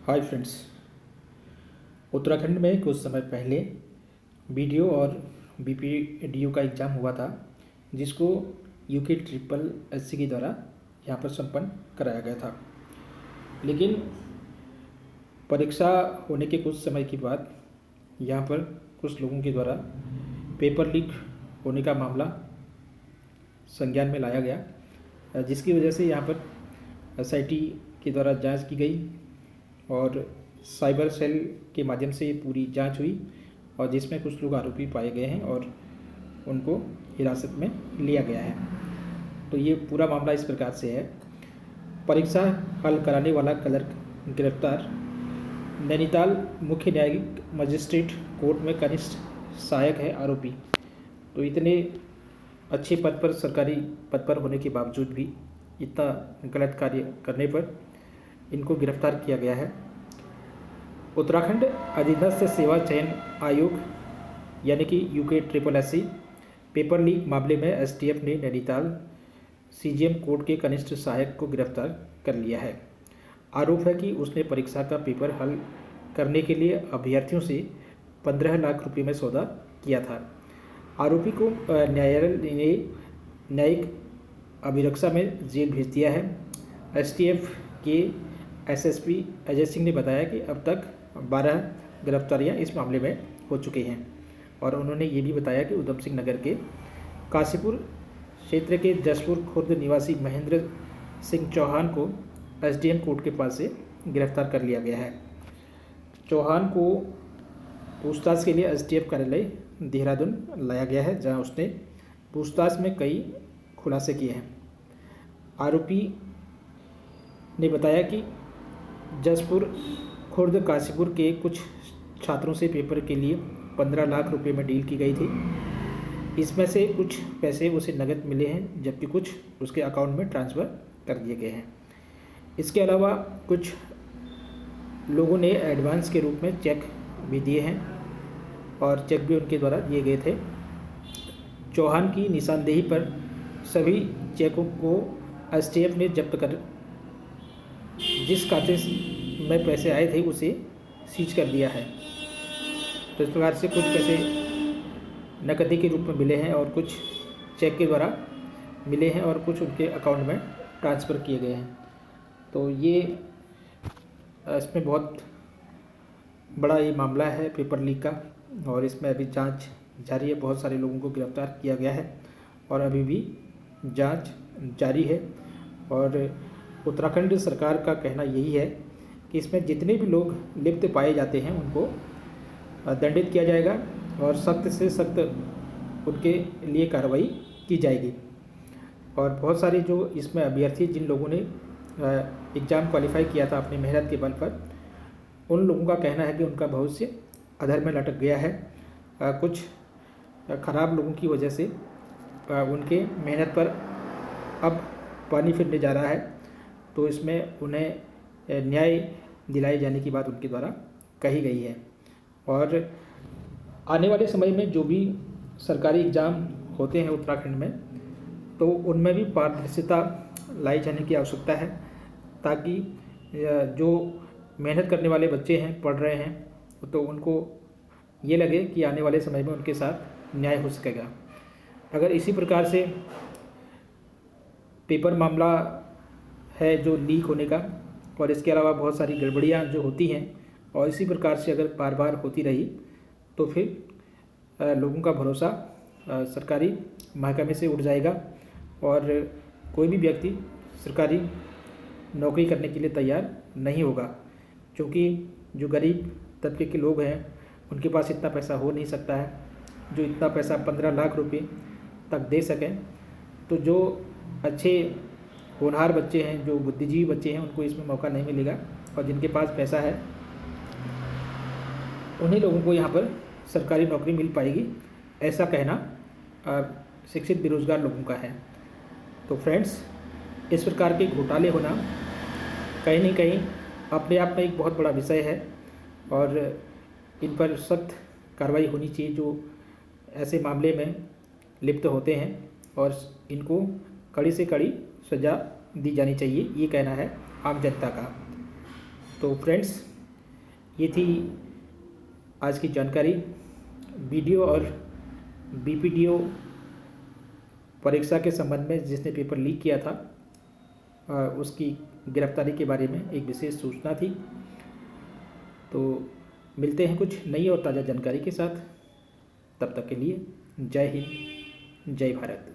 Hi friends. Uttarakhand में कुछ समय पहले बीडीओ और बीपीडीओ का एग्ज़ाम हुआ था, जिसको यूके ट्रिपल एससी के द्वारा यहाँ पर संपन्न कराया गया था। लेकिन परीक्षा होने के कुछ समय के बाद यहाँ पर कुछ लोगों के द्वारा पेपर लीक होने का मामला संज्ञान में लाया गया, जिसकी वजह से यहाँ पर एसआईटी के द्वारा जांच की गई और साइबर सेल के माध्यम से ये पूरी जांच हुई और जिसमें कुछ लोग आरोपी पाए गए हैं और उनको हिरासत में लिया गया है। तो ये पूरा मामला इस प्रकार से है। परीक्षा हल कराने वाला क्लर्क गिरफ्तार। नैनीताल मुख्य न्यायिक मजिस्ट्रेट कोर्ट में कनिष्ठ सहायक है आरोपी। तो इतने अच्छे पद पर, सरकारी पद पर होने के बावजूद भी इतना गलत कार्य करने पर इनको गिरफ्तार किया गया है। उत्तराखंड अधीनस्थ सेवा चयन आयोग यानी कि UK triple SC paper leak मामले में एसटीएफ ने नैनीताल सीजीएम कोर्ट के कनिष्ठ सहायक को गिरफ्तार कर लिया है। आरोप है कि उसने परीक्षा का पेपर हल करने के लिए अभ्यर्थियों से 15 लाख रुपए में सौदा किया था। आरोपी को न्यायालय ने न्यायिक अभिरक्षा में जेल भेज दिया है। एसटीएफ के एसएसपी अजय सिंह ने बताया कि अब तक 12 गिरफ्तारियां इस मामले में हो चुकी हैं और उन्होंने ये भी बताया कि उधम सिंह नगर के काशीपुर क्षेत्र के जसपुर खुर्द निवासी महेंद्र सिंह चौहान को एसडीएम कोर्ट के पास से गिरफ्तार कर लिया गया है। चौहान को पूछताछ के लिए एसटीएफ कार्यालय देहरादून लाया गया है, जहां उसने पूछताछ में कई खुलासे किए हैं। आरोपी ने बताया कि जसपुर खुर्द काशीपुर के कुछ छात्रों से पेपर के लिए 15 लाख रुपए में डील की गई थी। इसमें से कुछ पैसे उसे नकद मिले हैं, जबकि कुछ उसके अकाउंट में ट्रांसफ़र कर दिए गए हैं। इसके अलावा कुछ लोगों ने एडवांस के रूप में चेक भी दिए हैं और चेक भी उनके द्वारा दिए गए थे। चौहान की निशानदेही पर सभी चेकों को एसटीएफ ने जब्त कर जिस खाते में पैसे आए थे उसे सीज कर दिया है। तो इस प्रकार से कुछ पैसे नकदी के रूप में मिले हैं और कुछ चेक के द्वारा मिले हैं और कुछ उनके अकाउंट में ट्रांसफ़र किए गए हैं। तो ये इसमें बहुत बड़ा ये मामला है पेपर लीक का और इसमें अभी जांच जारी है। बहुत सारे लोगों को गिरफ्तार किया गया है और अभी भी जांच जारी है। और उत्तराखंड सरकार का कहना यही है कि इसमें जितने भी लोग लिप्त पाए जाते हैं उनको दंडित किया जाएगा और सख्त से सख्त उनके लिए कार्रवाई की जाएगी। और बहुत सारे जो इसमें अभ्यर्थी जिन लोगों ने एग्ज़ाम क्वालिफाई किया था अपनी मेहनत के बल पर, उन लोगों का कहना है कि उनका भविष्य अधर में लटक गया है। कुछ खराब लोगों की वजह से उनके मेहनत पर अब पानी फिरने जा रहा है। तो इसमें उन्हें न्याय दिलाए जाने की बात उनके द्वारा कही गई है। और आने वाले समय में जो भी सरकारी एग्ज़ाम होते हैं उत्तराखंड में, तो उनमें भी पारदर्शिता लाई जाने की आवश्यकता है, ताकि जो मेहनत करने वाले बच्चे हैं, पढ़ रहे हैं, तो उनको ये लगे कि आने वाले समय में उनके साथ न्याय हो सकेगा। अगर इसी प्रकार से पेपर मामला है जो लीक होने का और इसके अलावा बहुत सारी गड़बड़ियाँ जो होती हैं और इसी प्रकार से अगर बार बार होती रही, तो फिर लोगों का भरोसा सरकारी महकमे से उठ जाएगा और कोई भी व्यक्ति सरकारी नौकरी करने के लिए तैयार नहीं होगा, क्योंकि जो गरीब तबके के लोग हैं उनके पास इतना पैसा हो नहीं सकता है जो इतना पैसा 15 लाख रुपए तक दे सकें। तो जो अच्छे होनहार बच्चे हैं, जो बुद्धिजीवी बच्चे हैं, उनको इसमें मौका नहीं मिलेगा और जिनके पास पैसा है उन्हीं लोगों को यहाँ पर सरकारी नौकरी मिल पाएगी, ऐसा कहना शिक्षित बेरोजगार लोगों का है। तो फ्रेंड्स, इस प्रकार के घोटाले होना कहीं न कहीं अपने आप में एक बहुत बड़ा विषय है और इन पर सख्त कार्रवाई होनी चाहिए जो ऐसे मामले में लिप्त होते हैं और इनको कड़ी से कड़ी सज़ा दी जानी चाहिए, ये कहना है आम जनता का। तो फ्रेंड्स, ये थी आज की जानकारी। वीडियो और बीपीडीओ परीक्षा के संबंध में जिसने पेपर लीक किया था उसकी गिरफ्तारी के बारे में एक विशेष सूचना थी। तो मिलते हैं कुछ नई और ताज़ा जानकारी के साथ। तब तक के लिए जय हिंद, जय भारत।